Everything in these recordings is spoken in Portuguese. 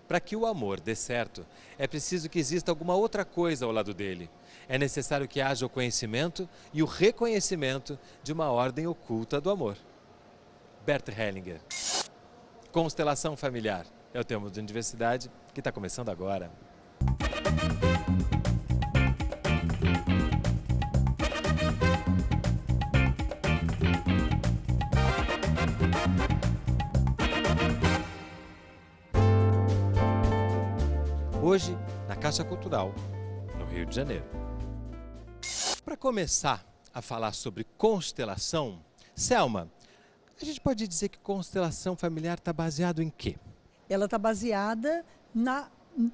Para que o amor dê certo, é preciso que exista alguma outra coisa ao lado dele. É necessário que haja o conhecimento e o reconhecimento de uma ordem oculta do amor. Bert Hellinger. Constelação familiar é o tema da Universidade que está começando agora. Hoje, na Caixa Cultural, no Rio de Janeiro. Para começar a falar sobre constelação, Selma, a gente pode dizer que constelação familiar está baseado em quê? Ela está baseada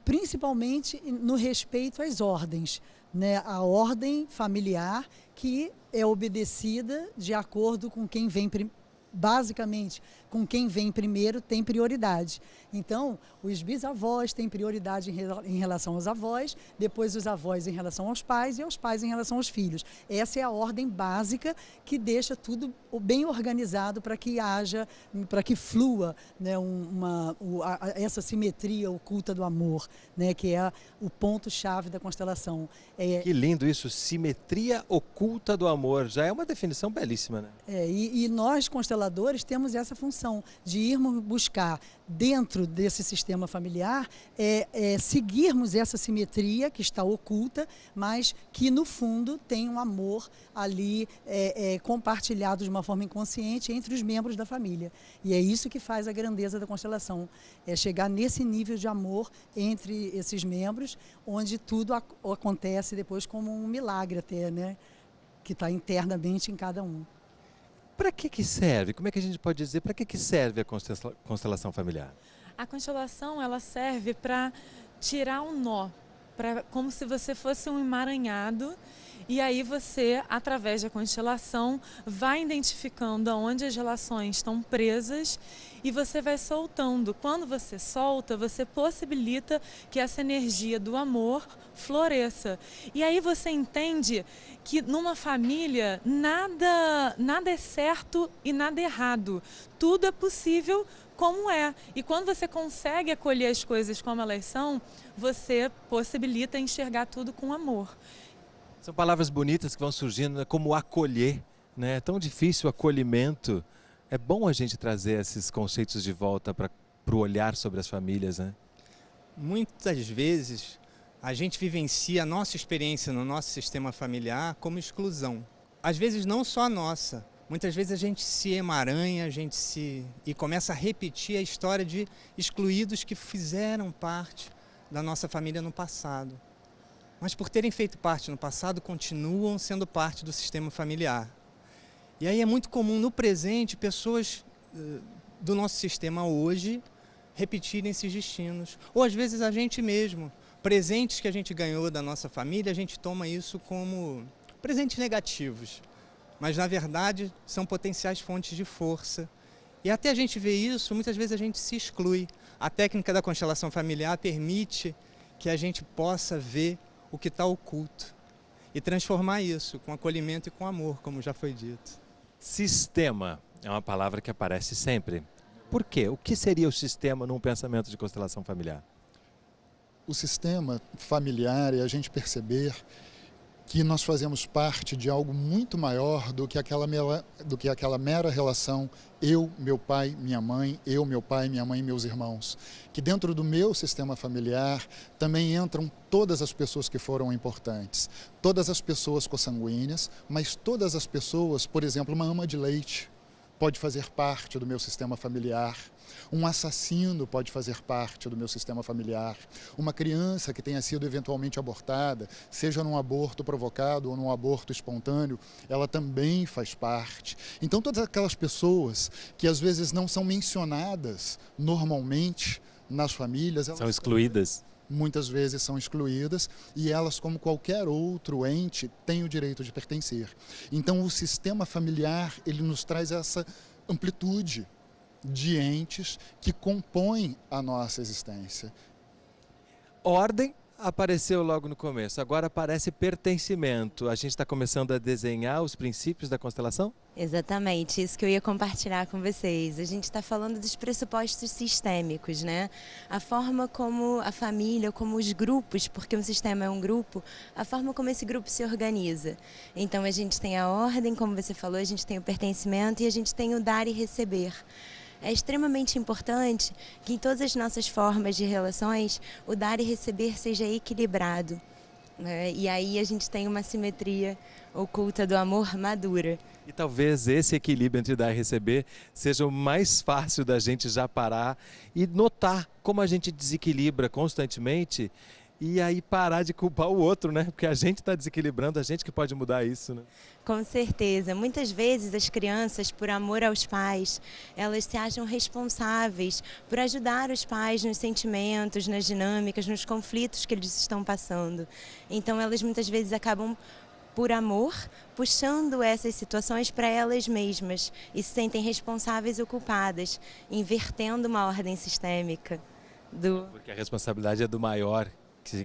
principalmente no respeito às ordens, né? A ordem familiar que é obedecida de acordo com quem vem basicamente, com quem vem primeiro tem prioridade. Então, os bisavós têm prioridade em relação aos avós, depois os avós em relação aos pais e os pais em relação aos filhos. Essa é a ordem básica que deixa tudo bem organizado para que haja, para que flua, né, essa simetria oculta do amor, né, que é o ponto-chave da constelação. Que lindo isso, simetria oculta do amor. Já é uma definição belíssima, né? E nós, consteladores, temos essa função de irmos buscar dentro desse sistema familiar, seguirmos essa simetria que está oculta, mas que no fundo tem um amor ali compartilhado de uma forma inconsciente entre os membros da família. E é isso que faz a grandeza da constelação, é chegar nesse nível de amor entre esses membros, onde tudo acontece depois como um milagre até, né? Que está internamente em cada um. Para que serve? Como é que a gente pode dizer para que serve a constelação familiar? A constelação ela serve para tirar um nó, como se você fosse um emaranhado, e aí você, através da constelação, vai identificando aonde as relações estão presas e você vai soltando. Quando você solta, você possibilita que essa energia do amor floresça. E aí você entende que numa família nada é certo e nada é errado. Tudo é possível como é. E quando você consegue acolher as coisas como elas são, você possibilita enxergar tudo com amor. São palavras bonitas que vão surgindo, né? Como acolher, né? É tão difícil o acolhimento. É bom a gente trazer esses conceitos de volta para o olhar sobre as famílias, né? Muitas vezes a gente vivencia a nossa experiência no nosso sistema familiar como exclusão. Às vezes não só a nossa. Muitas vezes a gente se emaranha, e começa a repetir a história de excluídos que fizeram parte da nossa família no passado. Mas por terem feito parte no passado, continuam sendo parte do sistema familiar. E aí é muito comum no presente pessoas do nosso sistema hoje repetirem esses destinos. Ou às vezes a gente mesmo, presentes que a gente ganhou da nossa família, a gente toma isso como presentes negativos. Mas na verdade são potenciais fontes de força. E até a gente ver isso, muitas vezes a gente se exclui. A técnica da constelação familiar permite que a gente possa ver o que está oculto e transformar isso com acolhimento e com amor, como já foi dito. Sistema é uma palavra que aparece sempre. Por quê? O que seria o sistema num pensamento de constelação familiar? O sistema familiar é a gente perceber que nós fazemos parte de algo muito maior do que aquela mera relação eu, meu pai, minha mãe, eu, meu pai, minha mãe e meus irmãos. Que dentro do meu sistema familiar também entram todas as pessoas que foram importantes, todas as pessoas consanguíneas, mas todas as pessoas, por exemplo, uma ama de leite pode fazer parte do meu sistema familiar. Um assassino pode fazer parte do meu sistema familiar. Uma criança que tenha sido eventualmente abortada, seja num aborto provocado ou num aborto espontâneo, ela também faz parte. Então todas aquelas pessoas que às vezes não são mencionadas normalmente nas famílias... São excluídas. Muitas vezes são excluídas e elas, como qualquer outro ente, têm o direito de pertencer. Então o sistema familiar, ele nos traz essa amplitude de entes que compõem a nossa existência. Ordem Apareceu logo no começo, agora aparece pertencimento. A gente está começando a desenhar os princípios da constelação? Exatamente, isso que eu ia compartilhar com vocês. A gente está falando dos pressupostos sistêmicos, né? A forma como a família, como os grupos, porque um sistema é um grupo, a forma como esse grupo se organiza. Então a gente tem a ordem, como você falou, a gente tem o pertencimento e a gente tem o dar e receber. É extremamente importante que em todas as nossas formas de relações, o dar e receber seja equilibrado, né? E aí a gente tem uma simetria oculta do amor madura. E talvez esse equilíbrio entre dar e receber seja o mais fácil da gente já parar e notar como a gente desequilibra constantemente e aí parar de culpar o outro, né? Porque a gente está desequilibrando, a gente que pode mudar isso, né? Com certeza. Muitas vezes as crianças, por amor aos pais, elas se acham responsáveis por ajudar os pais nos sentimentos, nas dinâmicas, nos conflitos que eles estão passando. Então elas muitas vezes acabam, por amor, puxando essas situações para elas mesmas e se sentem responsáveis ou culpadas, invertendo uma ordem sistêmica. Porque a responsabilidade é do maior,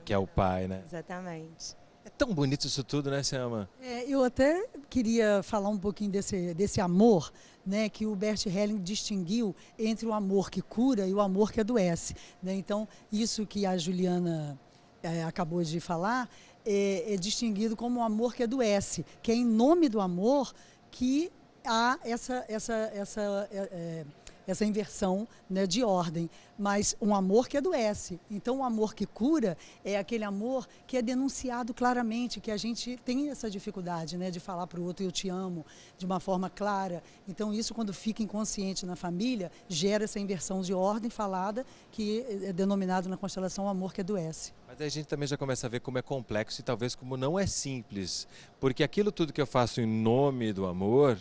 que é o pai, né? Exatamente. É tão bonito isso tudo, né, Selma? Eu até queria falar um pouquinho desse amor, né, que o Bert Helling distinguiu entre o amor que cura e o amor que adoece, né? Então, isso que a Juliana acabou de falar é distinguido como o amor que adoece, que é em nome do amor que há essa inversão, né, de ordem, mas um amor que adoece. Então, o amor que cura é aquele amor que é denunciado claramente, que a gente tem essa dificuldade, né, de falar para o outro eu te amo de uma forma clara. Então, isso quando fica inconsciente na família, gera essa inversão de ordem falada, que é denominado na constelação o amor que adoece. Mas aí a gente também já começa a ver como é complexo e talvez como não é simples, porque aquilo tudo que eu faço em nome do amor,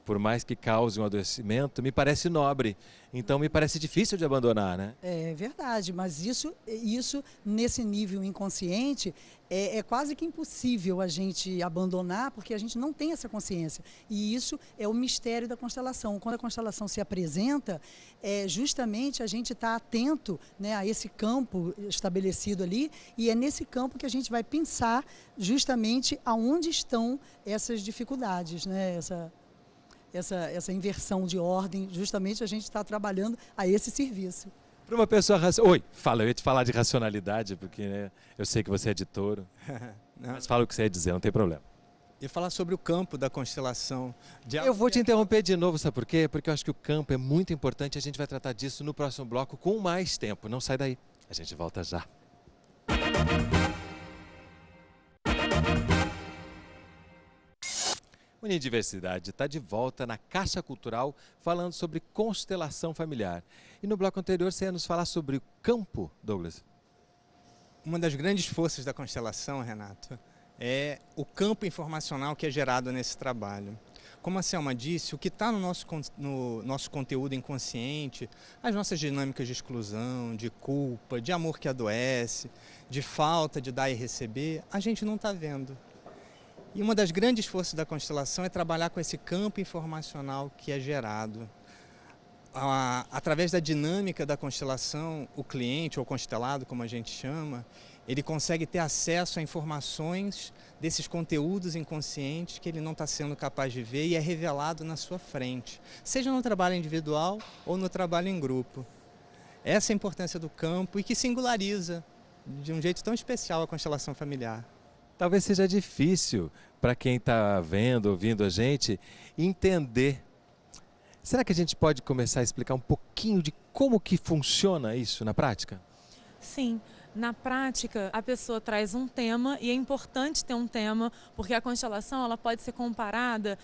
por mais que cause um adoecimento, me parece nobre. Então, me parece difícil de abandonar, né? É verdade, mas isso nesse nível inconsciente, é quase que impossível a gente abandonar, porque a gente não tem essa consciência. E isso é o mistério da constelação. Quando a constelação se apresenta, justamente a gente está atento, né, a esse campo estabelecido ali, e é nesse campo que a gente vai pensar justamente aonde estão essas dificuldades, né? Essa inversão de ordem, justamente a gente está trabalhando a esse serviço. Para uma pessoa Oi, eu ia te falar de racionalidade, porque, né, eu sei que você é de touro, mas fala o que você ia dizer, não tem problema. E falar sobre o campo da constelação. Eu vou te interromper de novo, sabe por quê? Porque eu acho que o campo é muito importante, a gente vai tratar disso no próximo bloco com mais tempo. Não sai daí, a gente volta já. Unidiversidade está de volta na Caixa Cultural falando sobre constelação familiar. E no bloco anterior você ia nos falar sobre o campo, Douglas. Uma das grandes forças da constelação, Renato, é o campo informacional que é gerado nesse trabalho. Como a Selma disse, o que está no nosso conteúdo inconsciente, as nossas dinâmicas de exclusão, de culpa, de amor que adoece, de falta de dar e receber, a gente não está vendo. E uma das grandes forças da constelação é trabalhar com esse campo informacional que é gerado. Através da dinâmica da constelação, o cliente, ou constelado, como a gente chama, ele consegue ter acesso a informações desses conteúdos inconscientes que ele não está sendo capaz de ver e é revelado na sua frente, seja no trabalho individual ou no trabalho em grupo. Essa é a importância do campo e que singulariza de um jeito tão especial a constelação familiar. Talvez seja difícil para quem está vendo, ouvindo a gente, entender. Será que a gente pode começar a explicar um pouquinho de como que funciona isso na prática? Sim. Na prática, a pessoa traz um tema e é importante ter um tema, porque a constelação ela pode ser comparada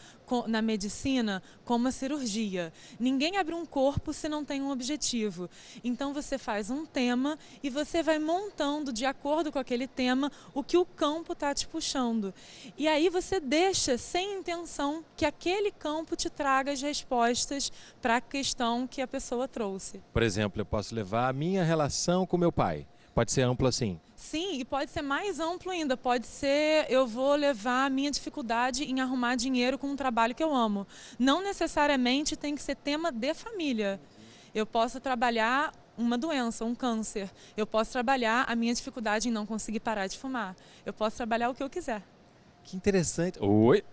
na medicina com uma cirurgia. Ninguém abre um corpo se não tem um objetivo. Então você faz um tema e você vai montando de acordo com aquele tema o que o campo está te puxando. E aí você deixa sem intenção que aquele campo te traga as respostas para a questão que a pessoa trouxe. Por exemplo, eu posso levar a minha relação com meu pai. Pode ser amplo assim? Sim, e pode ser mais amplo ainda. Pode ser, eu vou levar a minha dificuldade em arrumar dinheiro com um trabalho que eu amo. Não necessariamente tem que ser tema de família. Eu posso trabalhar uma doença, um câncer. Eu posso trabalhar a minha dificuldade em não conseguir parar de fumar. Eu posso trabalhar o que eu quiser. Que interessante. Oi?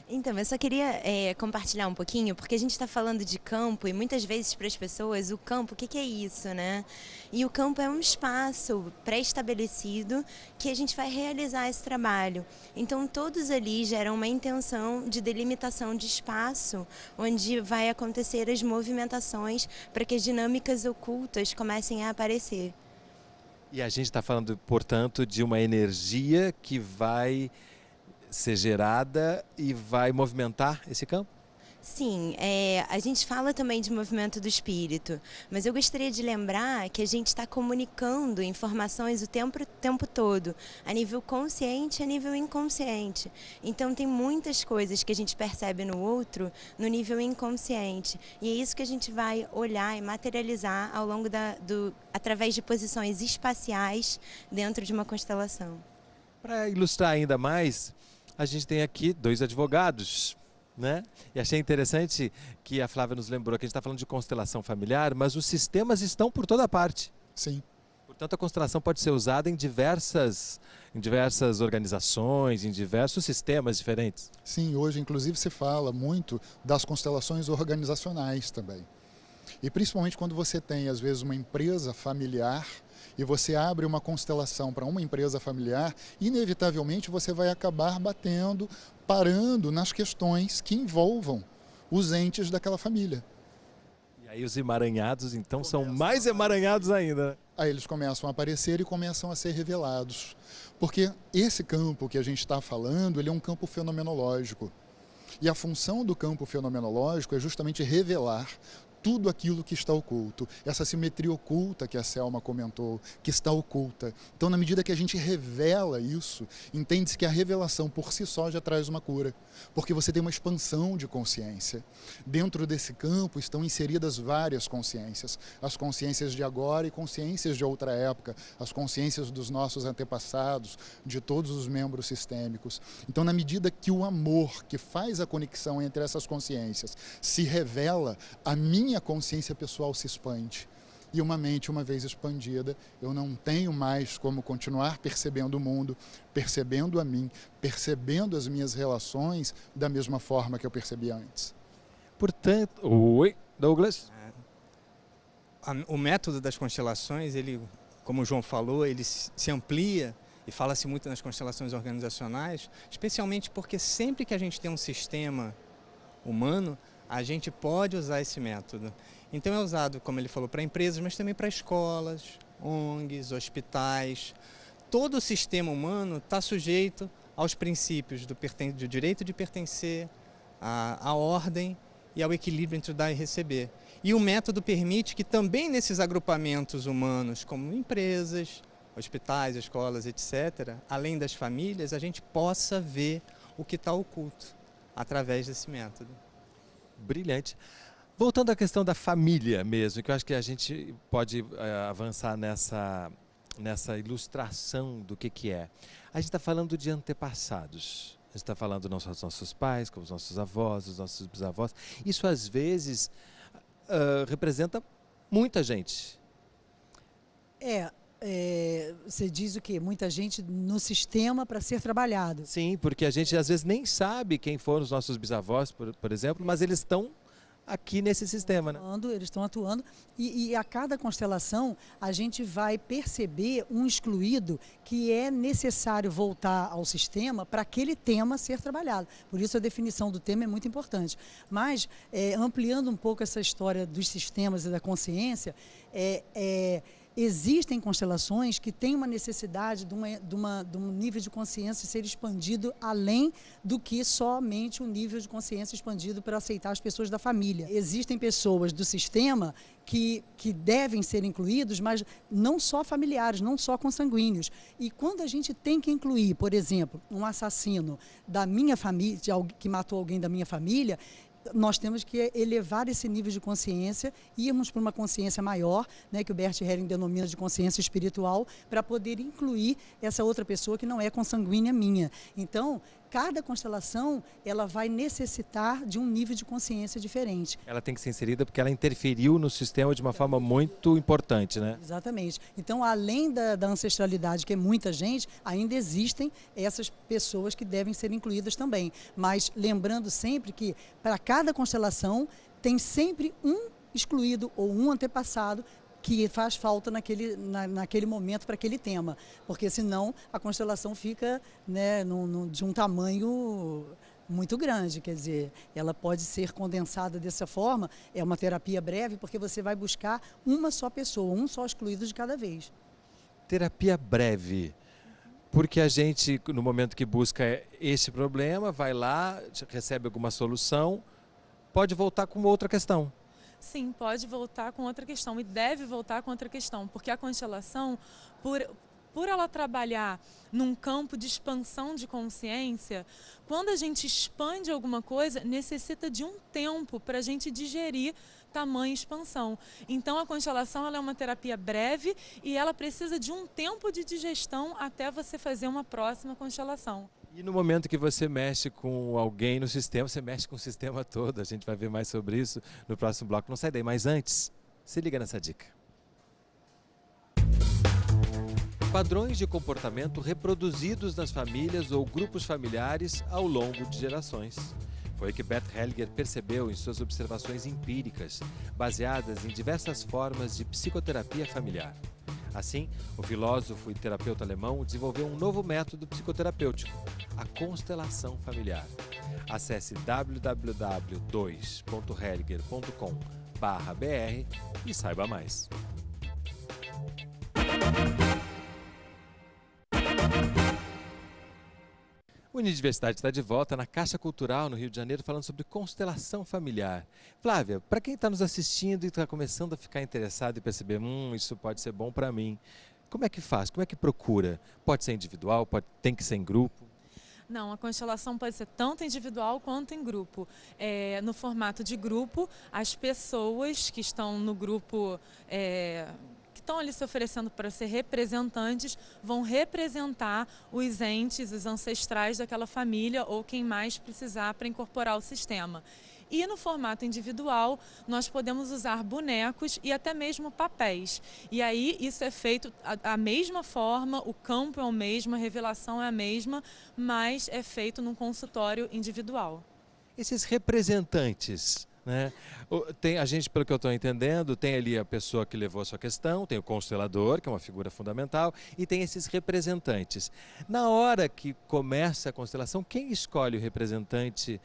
Então, eu só queria compartilhar um pouquinho, porque a gente está falando de campo e muitas vezes para as pessoas o campo, o que, que é isso, né? E o campo é um espaço pré-estabelecido que a gente vai realizar esse trabalho. Então, todos ali geram uma intenção de delimitação de espaço, onde vai acontecer as movimentações para que as dinâmicas ocultas comecem a aparecer. E a gente está falando, portanto, de uma energia que vai ser gerada e vai movimentar esse campo? Sim, a gente fala também de movimento do espírito, mas eu gostaria de lembrar que a gente está comunicando informações o tempo todo, a nível consciente e a nível inconsciente. Então tem muitas coisas que a gente percebe no outro no nível inconsciente, e é isso que a gente vai olhar e materializar ao longo através de posições espaciais dentro de uma constelação. Para ilustrar ainda mais, a gente tem aqui 2 advogados, né? E achei interessante que a Flávia nos lembrou que a gente está falando de constelação familiar, mas os sistemas estão por toda parte. Sim. Portanto, a constelação pode ser usada em diversas organizações, em diversos sistemas diferentes. Sim, hoje inclusive se fala muito das constelações organizacionais também. E principalmente quando você tem, às vezes, uma empresa familiar e você abre uma constelação para uma empresa familiar, inevitavelmente você vai acabar parando nas questões que envolvam os entes daquela família. E aí os emaranhados, então, são mais emaranhados ainda. Aí eles começam a aparecer e começam a ser revelados. Porque esse campo que a gente está falando, ele é um campo fenomenológico. E a função do campo fenomenológico é justamente revelar tudo aquilo que está oculto, essa simetria oculta que a Selma comentou, que está oculta. Então, na medida que a gente revela isso, entende-se que a revelação por si só já traz uma cura, porque você tem uma expansão de consciência. Dentro desse campo estão inseridas várias consciências, as consciências de agora e consciências de outra época, as consciências dos nossos antepassados, de todos os membros sistêmicos. Então, na medida que o amor que faz a conexão entre essas consciências se revela, a minha consciência pessoal se expande. E uma mente, uma vez expandida, eu não tenho mais como continuar percebendo o mundo, percebendo a mim, percebendo as minhas relações da mesma forma que eu percebia antes. Portanto, oi, Douglas? O método das constelações, ele, como o João falou, ele se amplia e fala-se muito nas constelações organizacionais, especialmente porque sempre que a gente tem um sistema humano, a gente pode usar esse método. Então é usado, como ele falou, para empresas, mas também para escolas, ONGs, hospitais. Todo o sistema humano está sujeito aos princípios do direito de pertencer, à ordem e ao equilíbrio entre o dar e receber. E o método permite que também nesses agrupamentos humanos, como empresas, hospitais, escolas, etc., além das famílias, a gente possa ver o que está oculto através desse método. Brilhante. Voltando à questão da família mesmo, que eu acho que a gente pode avançar nessa ilustração do que é. A gente está falando de antepassados. A gente está falando não só dos nossos pais, como dos nossos avós, dos nossos bisavós. Isso, às vezes, representa muita gente. Você diz o quê? Muita gente no sistema para ser trabalhado. Sim, porque a gente às vezes nem sabe quem foram os nossos bisavós, por exemplo, mas eles estão aqui nesse sistema, né? Eles estão atuando e a cada constelação a gente vai perceber um excluído que é necessário voltar ao sistema para aquele tema ser trabalhado. Por isso a definição do tema é muito importante. Mas, ampliando um pouco essa história dos sistemas e da consciência, existem constelações que têm uma necessidade de um nível de consciência ser expandido além do que somente o nível de consciência expandido para aceitar as pessoas da família. Existem pessoas do sistema que devem ser incluídos, mas não só familiares, não só consanguíneos. E quando a gente tem que incluir, por exemplo, um assassino da minha família, que matou alguém da minha família, nós temos que elevar esse nível de consciência, irmos para uma consciência maior, né, que o Bert Helling denomina de consciência espiritual, para poder incluir essa outra pessoa que não é consanguínea minha. Então, cada constelação ela vai necessitar de um nível de consciência diferente. Ela tem que ser inserida porque ela interferiu no sistema de uma forma muito importante, né? Exatamente. Então, além da ancestralidade, que é muita gente, ainda existem essas pessoas que devem ser incluídas também. Mas lembrando sempre que para cada constelação tem sempre um excluído ou um antepassado que faz falta naquele momento para aquele tema, porque senão a constelação fica, né, de um tamanho muito grande, quer dizer, ela pode ser condensada dessa forma, é uma terapia breve, porque você vai buscar uma só pessoa, um só excluído de cada vez. Terapia breve, porque a gente, no momento que busca esse problema, vai lá, recebe alguma solução, pode voltar com outra questão. Sim, pode voltar com outra questão e deve voltar com outra questão, porque a constelação, por ela trabalhar num campo de expansão de consciência, quando a gente expande alguma coisa, necessita de um tempo para a gente digerir tamanha expansão. Então, a constelação ela é uma terapia breve e ela precisa de um tempo de digestão até você fazer uma próxima constelação. E no momento que você mexe com alguém no sistema, você mexe com o sistema todo. A gente vai ver mais sobre isso no próximo bloco. Não sai daí, mas antes, se liga nessa dica. Padrões de comportamento reproduzidos nas famílias ou grupos familiares ao longo de gerações. Foi o que Bert Hellinger percebeu em suas observações empíricas, baseadas em diversas formas de psicoterapia familiar. Assim, o filósofo e terapeuta alemão desenvolveu um novo método psicoterapêutico, a constelação familiar. Acesse www.2.hellinger.com/br e saiba mais. O Unidiversidade está de volta na Caixa Cultural, no Rio de Janeiro, falando sobre constelação familiar. Flávia, para quem está nos assistindo e está começando a ficar interessado e perceber, isso pode ser bom para mim, como é que faz? Como é que procura? Pode ser individual? Tem que ser em grupo? Não, a constelação pode ser tanto individual quanto em grupo. No formato de grupo, as pessoas que estão no grupo... que estão ali se oferecendo para ser representantes, vão representar os entes, os ancestrais daquela família ou quem mais precisar para incorporar o sistema. E no formato individual, nós podemos usar bonecos e até mesmo papéis. E aí isso é feito da mesma forma, o campo é o mesmo, a revelação é a mesma, mas é feito num consultório individual. Esses representantes... né? Tem a gente, pelo que eu estou entendendo, tem ali a pessoa que levou a sua questão, tem o constelador, que é uma figura fundamental, e tem esses representantes. Na hora que começa a constelação, quem escolhe o representante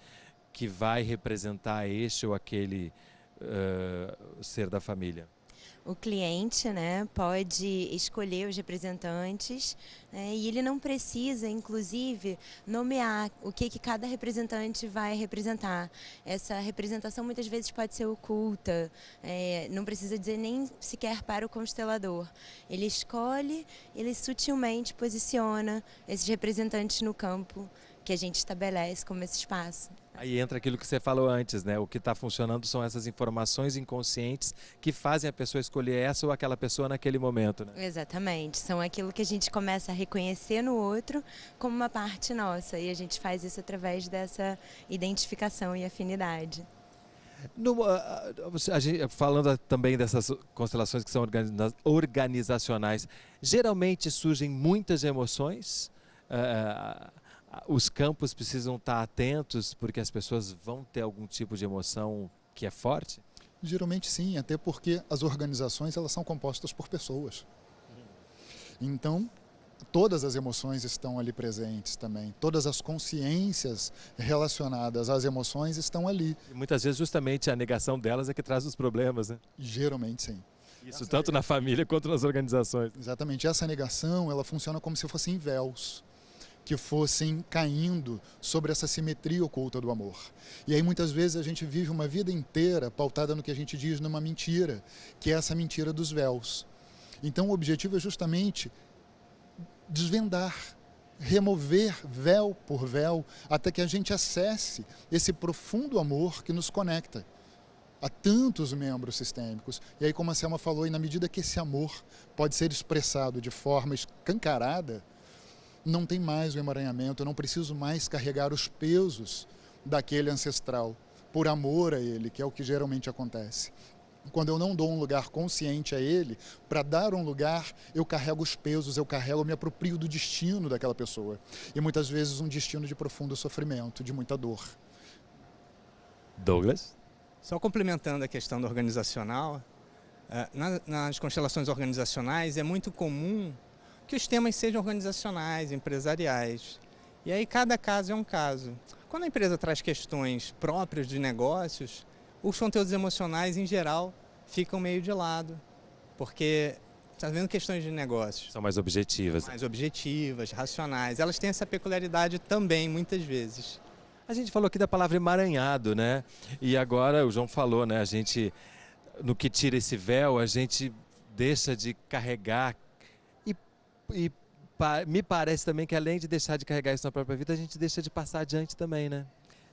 que vai representar este ou aquele ser da família? O cliente, né, pode escolher os representantes, né, e ele não precisa, inclusive, nomear o que cada representante vai representar. Essa representação muitas vezes pode ser oculta, não precisa dizer nem sequer para o constelador. Ele escolhe, ele sutilmente posiciona esses representantes no campo que a gente estabelece como esse espaço. Aí entra aquilo que você falou antes, né? O que está funcionando são essas informações inconscientes que fazem a pessoa escolher essa ou aquela pessoa naquele momento, né? Exatamente. São aquilo que a gente começa a reconhecer no outro como uma parte nossa. E a gente faz isso através dessa identificação e afinidade. Falando também dessas constelações que são organizacionais, geralmente surgem muitas emoções. Os campos precisam estar atentos porque as pessoas vão ter algum tipo de emoção que é forte? Geralmente sim, até porque as organizações elas são compostas por pessoas. Então, todas as emoções estão ali presentes também. Todas as consciências relacionadas às emoções estão ali. E muitas vezes justamente a negação delas é que traz os problemas, né? Geralmente sim. Isso tanto na família quanto nas organizações. Exatamente. Essa negação, ela funciona como se fossem véus que fossem caindo sobre essa simetria oculta do amor. E aí muitas vezes a gente vive uma vida inteira pautada no que a gente diz numa mentira, que é essa mentira dos véus. Então o objetivo é justamente desvendar, remover véu por véu, até que a gente acesse esse profundo amor que nos conecta a tantos membros sistêmicos. E aí, como a Selma falou, e na medida que esse amor pode ser expressado de forma escancarada, não tem mais o emaranhamento, eu não preciso mais carregar os pesos daquele ancestral, por amor a ele, que é o que geralmente acontece. Quando eu não dou um lugar consciente a ele, para dar um lugar, eu carrego os pesos, eu me aproprio do destino daquela pessoa. E muitas vezes um destino de profundo sofrimento, de muita dor. Douglas? Só complementando a questão do organizacional, nas constelações organizacionais é muito comum que os temas sejam organizacionais, empresariais. E aí cada caso é um caso. Quando a empresa traz questões próprias de negócios, os conteúdos emocionais, em geral, ficam meio de lado, porque está vendo questões de negócios. São mais objetivas. Mais objetivas, racionais. Elas têm essa peculiaridade também, muitas vezes. A gente falou aqui da palavra emaranhado, né? E agora o João falou, né? A gente, no que tira esse véu, a gente deixa de carregar e me parece também que além de deixar de carregar isso na própria vida, a gente deixa de passar adiante também, né?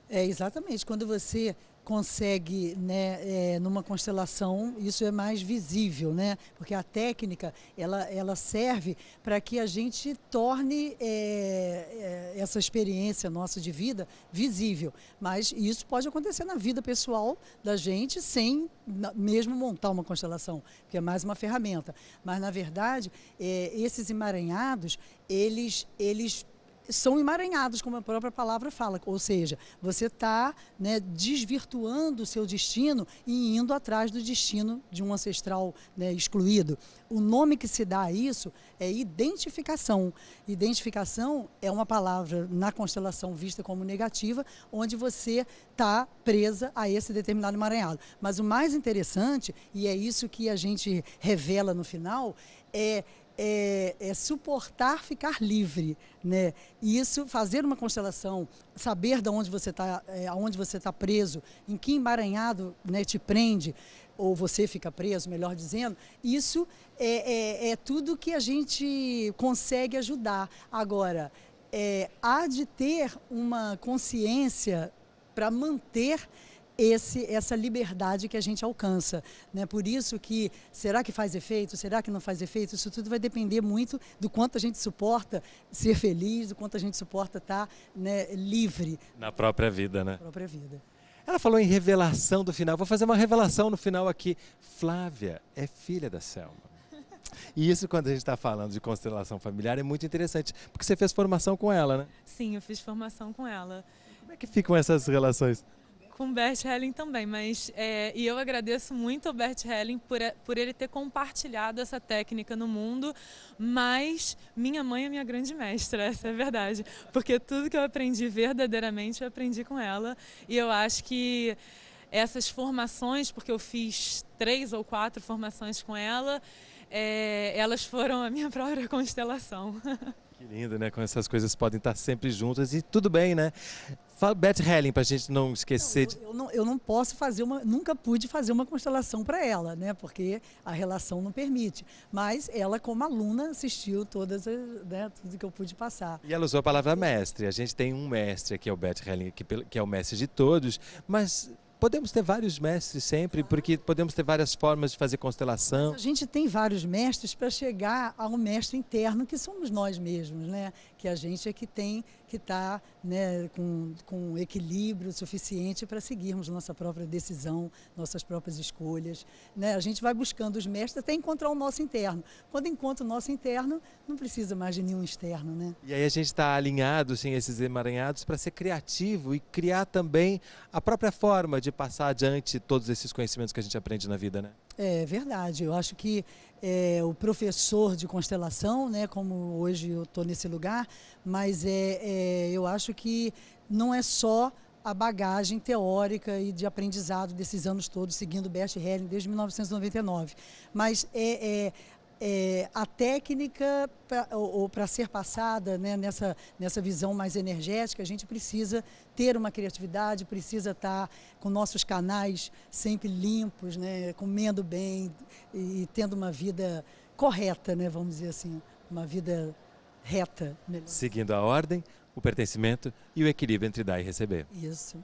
Exatamente. Quando você consegue, né, numa constelação, isso é mais visível, né? Porque a técnica, ela serve para que a gente torne essa experiência nossa de vida visível. Mas isso pode acontecer na vida pessoal da gente sem mesmo montar uma constelação, que é mais uma ferramenta. Mas, na verdade, esses emaranhados, eles são emaranhados, como a própria palavra fala, ou seja, você está, né, desvirtuando o seu destino e indo atrás do destino de um ancestral, né, excluído. O nome que se dá a isso é identificação. Identificação é uma palavra na constelação vista como negativa, onde você está presa a esse determinado emaranhado. Mas o mais interessante, e é isso que a gente revela no final, é suportar ficar livre, né? E isso, fazer uma constelação, saber de onde você está, aonde você está preso, em que emaranhado, né, te prende, ou você fica preso, melhor dizendo, isso é tudo que a gente consegue ajudar. Agora, há de ter uma consciência para manter essa liberdade que a gente alcança, né? Por isso que, será que faz efeito? Será que não faz efeito? Isso tudo vai depender muito do quanto a gente suporta ser feliz, do quanto a gente suporta estar, né, livre. Na própria vida, né? Na própria vida. Ela falou em revelação do final. Vou fazer uma revelação no final aqui. Flávia é filha da Selma. E isso, quando a gente está falando de constelação familiar, é muito interessante, porque você fez formação com ela, né? Sim, eu fiz formação com ela. Como é que ficam essas relações? Com o Bert Helling também, mas e eu agradeço muito ao Bert Helling por ele ter compartilhado essa técnica no mundo, mas minha mãe é minha grande mestra, essa é a verdade, porque tudo que eu aprendi verdadeiramente eu aprendi com ela, e eu acho que essas formações, porque eu fiz 3 ou 4 formações com ela, elas foram a minha própria constelação. Que lindo, né? Como essas coisas podem estar sempre juntas e tudo bem, né? Fala Bert Helling, para a gente não esquecer. Eu não posso fazer nunca pude fazer uma constelação para ela, né? Porque a relação não permite. Mas ela, como aluna, assistiu todas, né, tudo que eu pude passar. E ela usou a palavra mestre. A gente tem um mestre aqui, é o Bert Helling, que é o mestre de todos, mas podemos ter vários mestres sempre, porque podemos ter várias formas de fazer constelação. A gente tem vários mestres para chegar ao mestre interno, que somos nós mesmos, né? Que a gente é que tem que estar, né, com equilíbrio suficiente para seguirmos nossa própria decisão, nossas próprias escolhas, né? A gente vai buscando os mestres até encontrar o nosso interno. Quando encontra o nosso interno, não precisa mais de nenhum externo, né? E aí a gente está alinhado, assim, esses emaranhados, para ser criativo e criar também a própria forma de passar adiante todos esses conhecimentos que a gente aprende na vida, né? É verdade. Eu acho que o professor de constelação, né, como hoje eu estou nesse lugar, mas eu acho que não é só a bagagem teórica e de aprendizado desses anos todos, seguindo Bert Helling desde 1999, mas a técnica para ser passada, né, nessa visão mais energética, a gente precisa ter uma criatividade, precisa estar com nossos canais sempre limpos, né, comendo bem e tendo uma vida correta, né, vamos dizer assim, uma vida reta. Seguindo a ordem, o pertencimento e o equilíbrio entre dar e receber. Isso.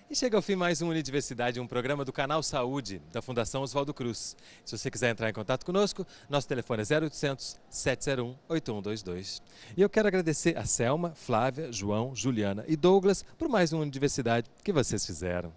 E chega ao fim mais um Unidiversidade, um programa do Canal Saúde, da Fundação Oswaldo Cruz. Se você quiser entrar em contato conosco, nosso telefone é 0800 701 8122. E eu quero agradecer a Selma, Flávia, João, Juliana e Douglas por mais um Unidiversidade que vocês fizeram.